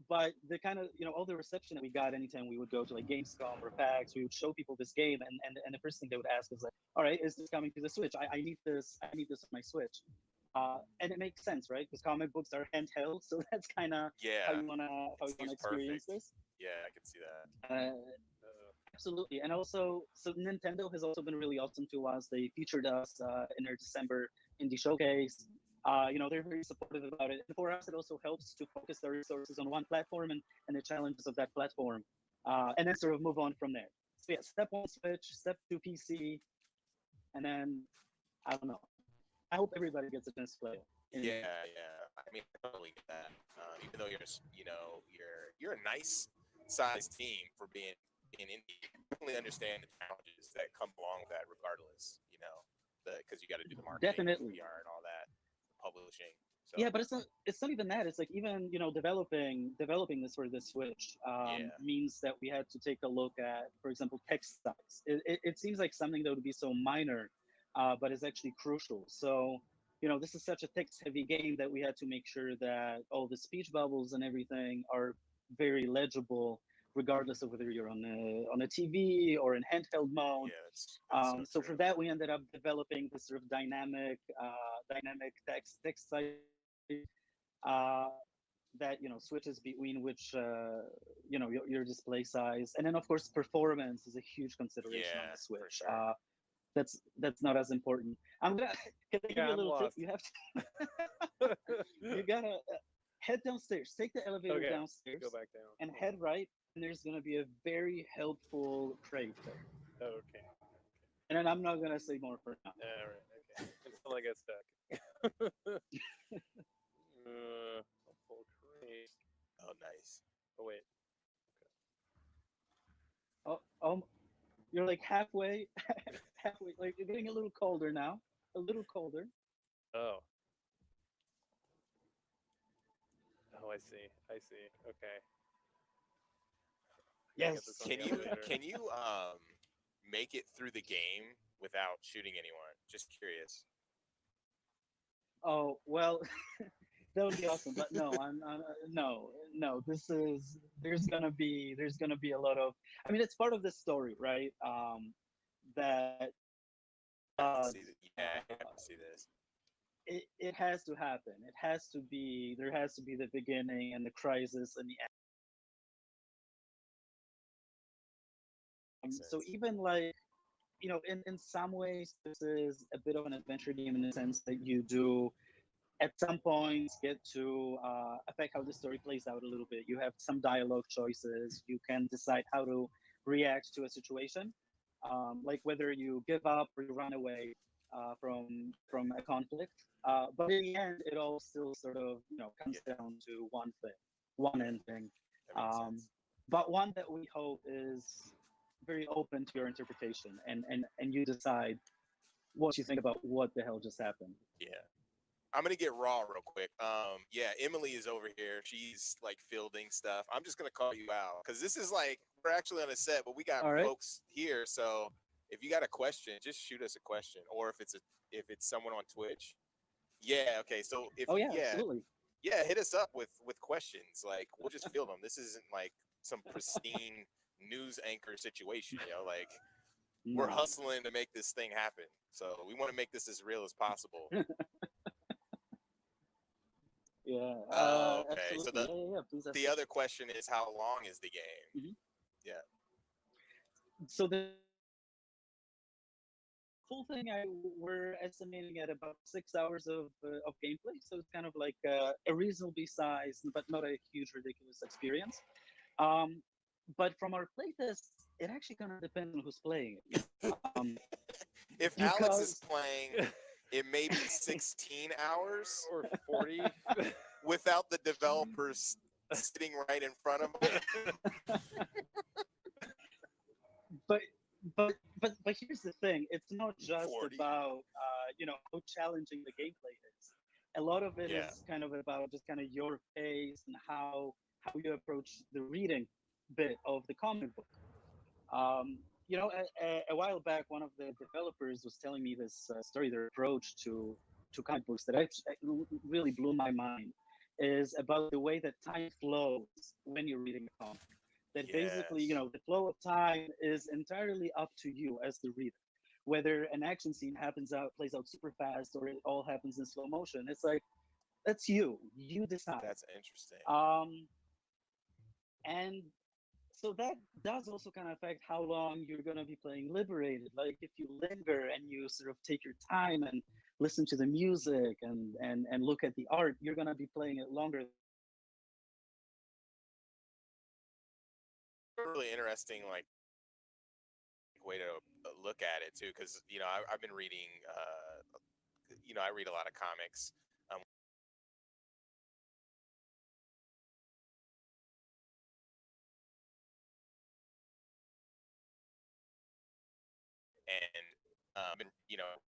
but the kind of all the reception that we got anytime we would go to like Gamescom or PAX, we would show people this game, and the first thing they would ask is like, "All right, is this coming to the Switch? I need this. I need this on my Switch." And it makes sense, right? Because comic books are handheld, so that's kind of how Yeah, you wanna it seems experience perfect. this. Yeah, I can see that. Absolutely, and also, so Nintendo has also been really awesome to us. They featured us in their December indie showcase. They're very supportive about it. And for us, it also helps to focus our resources on one platform and the challenges of that platform, and then sort of move on from there. So yeah, step one Switch, step two PC, and then I don't know. I hope everybody gets a chance to play it. Yeah, yeah. I mean, I totally get that. Even though you're a nice sized team for being indie, I definitely understand the challenges that come along with that. Regardless, because you got to do the marketing, Definitely. PR, and all that, publishing. So Yeah, but it's not even that. It's like even developing this for the Switch yeah, means that we had to take a look at, for example, text size. It seems like something that would be so minor, but is actually crucial. So this is such a text heavy game that we had to make sure that all the speech bubbles and everything are very legible, regardless of whether you're on a TV or in handheld mode. yeah, that's so So true. for that, we ended up developing this sort of dynamic text size uh, that switches between which your display size, and then of course performance is a huge consideration on Yeah, the for Switch. sure. That's not as important. I'm gonna can I give Yeah, you a I'm little tip? lost. You have to you gotta head downstairs, take the elevator Okay, downstairs, go back down. and head right, and there's gonna be a very helpful crate there. Okay. And then I'm not gonna say more for now. All right. Okay. Until I get stuck. Full crate. Oh, nice. Oh wait. Oh, you're like halfway, halfway. Like you're getting a little colder now, a little colder. Oh. Oh, I see. I see. Okay. Gotta get Yes. this on the elevator. Can you make it through the game without shooting anyone? Just curious. Oh well, that would be awesome. But no, no. There's gonna be a lot of. I mean, it's part of the story, right? That I have to uh, see that. Yeah, I have to see this. it has to happen. It has to be. There has to be the beginning and the crisis and the Makes end. So sense. even like in some ways, this is a bit of an adventure game in the sense that you do at some points get to affect how the story plays out a little bit. You have some dialogue choices. You can decide how to react to a situation, like whether you give up or you run away from a conflict. But in the end, it all still sort of comes Yeah, down to one thing, one yeah, ending, that makes sense. but one that we hope is very open to your interpretation, and you decide what you think about what the hell just happened. Yeah. I'm gonna get raw real quick. Yeah, Emily is over here. She's like fielding stuff. I'm just gonna call you out because this is like we're actually on a set, but we got All right. folks here. So if you got a question, just shoot us a question, or if it's someone on Twitch. Yeah. Okay. So if Oh yeah, absolutely. yeah, hit us up with questions. Like we'll just field them. This isn't like some pristine news anchor situation. Like we're No. hustling to make this thing happen. So we want to make this as real as possible. Yeah. Oh, okay. So Absolutely. Yeah. Please ask the other question is how long is the game? Mhm. Yeah. So the full thing, we're estimating at about 6 hours of gameplay. So it's kind of like a reasonably sized, but not a huge, ridiculous experience. Um, but from our playtest, it actually kind of depends on who's playing it. If Alex is Because playing, it may be 16 hours Or 40. without the developers sitting right in front of him. but but here's the thing, it's not just 40. about how challenging the gameplay is. A lot of it Yeah. is kind of about just kind of your pace and how you approach the reading bit of the comic book. a while back, one of the developers was telling me this story. Their approach to comic books that really blew my mind is about the way that time flows when you're reading a comic. That basically, Yes. the flow of time is entirely up to you as the reader. Whether an action scene plays out super fast, or it all happens in slow motion, it's like that's you. You decide. That's interesting. And so that does also kind of affect how long you're going to be playing Liberated. Like if you linger and you sort of take your time and listen to the music and look at the art, you're going to be playing it longer. Really interesting, like way to look at it too, because I've been reading. I read a lot of comics. And I've been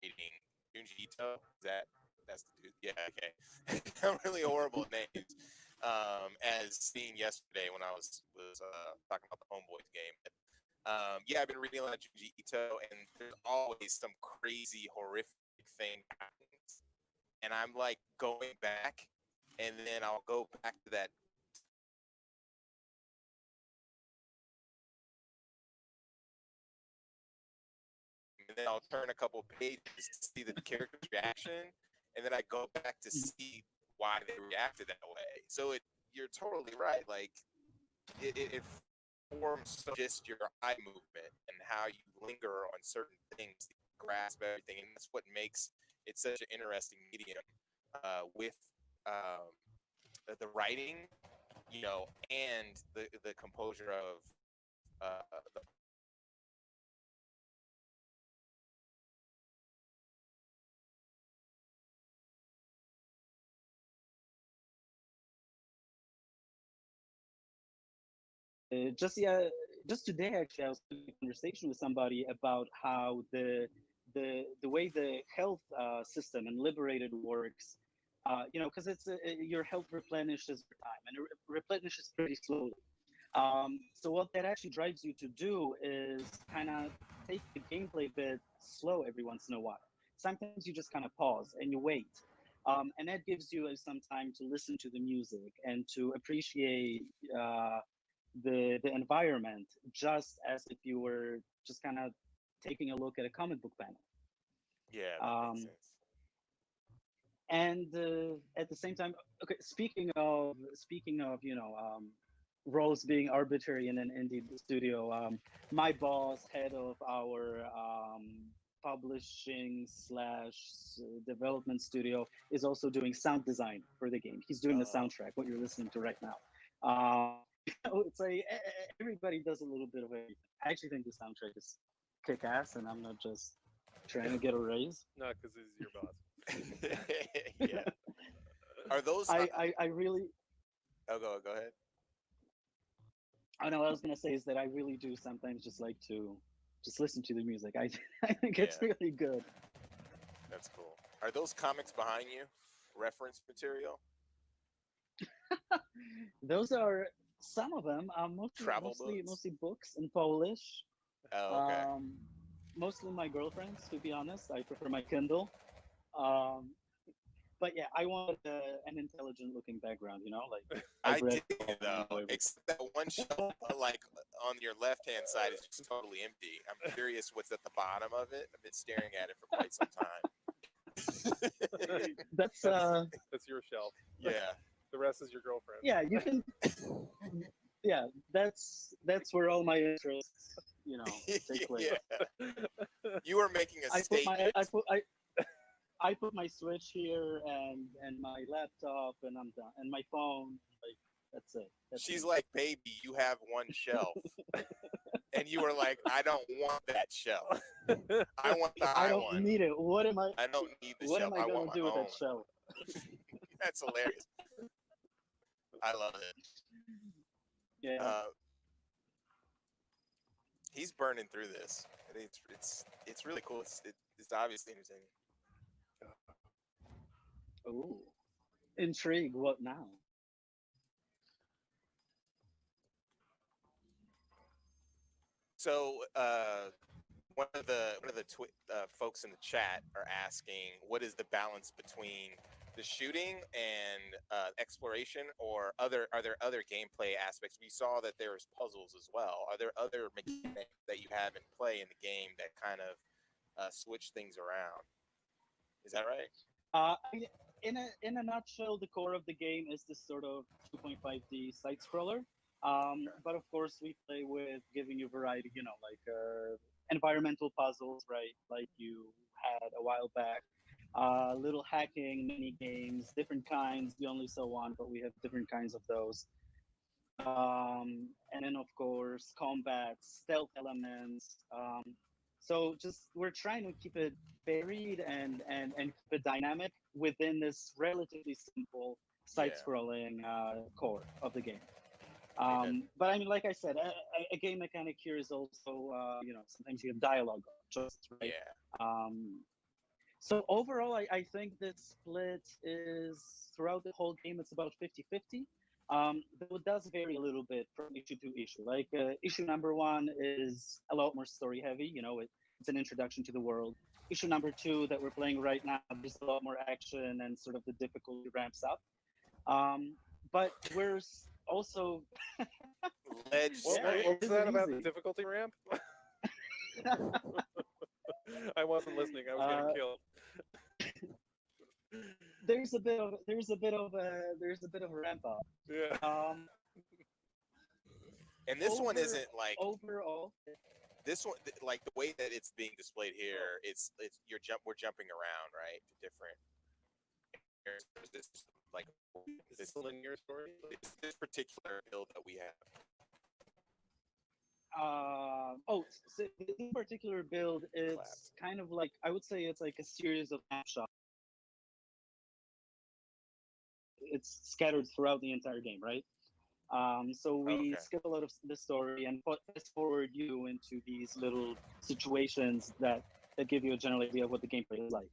reading Junji Ito. That's the dude? Yeah, okay. I'm really horrible at names. As seen yesterday when I was talking about the Homeboys game. Yeah, I've been reading a lot of Junji Ito, and there's always some crazy, horrific thing happens, and I'm like going back, and then I'll go back to that. And then I'll turn a couple pages to see the character's reaction, and then I go back to see why they reacted that way. So you're totally right. Like it forms just your eye movement and how you linger on certain things, to grasp everything, and that's what makes it such an interesting medium with the writing, and the composure of the Just today, actually, I was having a conversation with somebody about how the way the health system and Liberated works. Because your health replenishes over time, and it replenishes pretty slowly. So what that actually drives you to do is kind of take the gameplay bit slow every once in a while. Sometimes you just kind of pause and you wait. And that gives you some time to listen to the music and to appreciate uh, the environment, just as if you were just kind of taking a look at a comic book panel. Yeah, that makes Um, sense. and at the same time, okay, speaking of roles being arbitrary in an indie studio, my boss, head of our publishing slash development studio, is also doing sound design for the game. He's doing the Oh, soundtrack, what you're listening to right now. It's like everybody does a little bit of everything. I actually think the soundtrack is kick ass, and I'm not just trying to get a raise. No, because he's your boss. yeah. Are those? I really, Oh, go ahead. I know what I was gonna say is that I really do sometimes just like to just listen to the music. I think Yeah, it's really good. that's cool. Are those comics behind you reference material? Those are some of them. Travel books? Mostly books in Polish. Oh, okay. Um, Mostly my girlfriend's, to be honest. I prefer my Kindle. Um, but yeah, I wanted an intelligent looking background. Like I I've read did all, and I though, know everything. except that one shelf, like on your left hand side, is just totally empty. I'm curious what's at the bottom of it. I've been staring at it for quite some time. That's That's your shelf. Yeah. The rest is your girlfriend. yeah. You can yeah. That's where all my interests take place. Yeah. You were making a I put my statement. I put my Switch here and my laptop, and I'm done, and my phone. Like that's it. She's like, baby, you have one shelf. And you were like, I don't want that shelf. I want the I high don't one. need it. What am I? I don't need the What shelf. am I I gonna want my do with own. that shelf? That's hilarious. I love it. Yeah. He's burning through this. It's really cool. It's obviously entertaining. Ooh. Intrigue. What now? So one of the folks in the chat are asking, what is the balance between the shooting and exploration, or are there other gameplay aspects? We saw that there's puzzles as well. Are there other mechanics that you have in play in the game that kind of switch things around? Is that right? In a nutshell, the core of the game is this sort of 2.5D side scroller. But of course, we play with giving you variety, like environmental puzzles, right? Like you had a while back. Little hacking mini games, different kinds. We only saw one, but we have different kinds of those. And then of course combat, stealth elements. So just we're trying to keep it varied and keep it dynamic within this relatively simple side-scrolling core of the game. But I mean, like I said, a game mechanic here is also, sometimes you have dialogue choices, right? Yeah. So overall, I think this split is, throughout the whole game, it's about 50-50. Though it does vary a little bit from issue to issue. Like issue number 1 is a lot more story heavy. It's an introduction to the world. Issue number 2 that we're playing right now, there's a lot more action and sort of the difficulty ramps up. But we're also what was that about the difficulty ramp? I wasn't listening. I was getting killed. There's a bit of a ramp up. Yeah. And this one isn't like overall. This one, like the way that it's being displayed here, we're jumping around, right, to different. This like this linear story. This particular build that we have. So this particular build is kind of like, I would say it's like a series of snapshots. It's scattered throughout the entire game, right? So we skip a lot of the story and fast forward you into these little situations that give you a general idea of what the gameplay is like.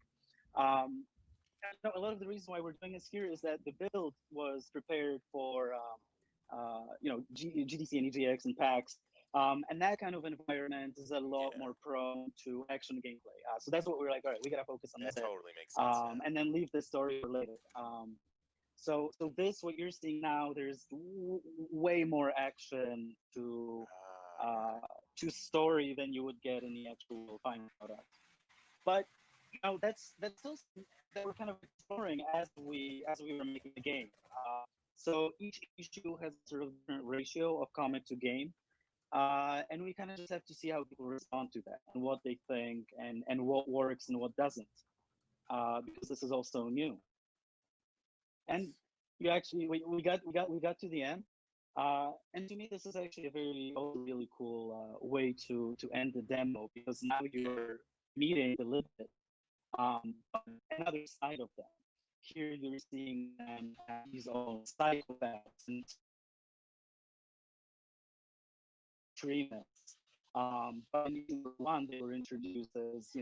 A lot of the reason why we're doing this here is that the build was prepared for GDC and EGX and PAX. And that kind of environment is a lot more prone to action gameplay. So that's what we were like, all right, we gotta focus on this. That totally makes sense. And then leave the story for later. So this, what you're seeing now, there's way more action to story than you would get in the actual final product. But that's still something that we're kind of exploring as we were making the game. So each issue has sort of different ratio of comic to game. And we kind of just have to see how people respond to that and what they think and what works and what doesn't, because this is also new. And we got to the end, and to me this is actually a really cool way to end the demo, because now you're meeting a little bit another side of them. Here you're seeing them have these own psychopaths and extremists. But in number 1, they were introduced as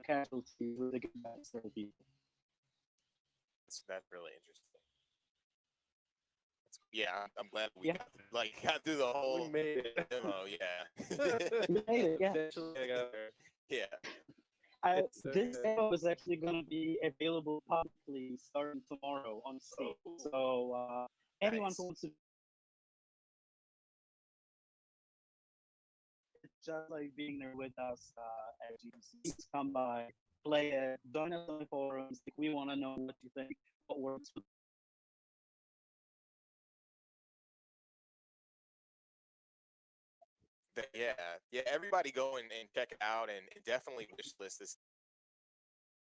casualties with the good guys that are people. That's really interesting. I'm glad we got through the whole we made it. demo. Yeah. We made it. Yeah. Eventually I got there. Yeah. This demo is actually going to be available publicly starting tomorrow on Steam. So anyone who wants to, just like being there with us at GDC, come by, play it, join us on the forums. We want to know what you think, what works with. Yeah. Everybody go and check it out, and definitely wish list this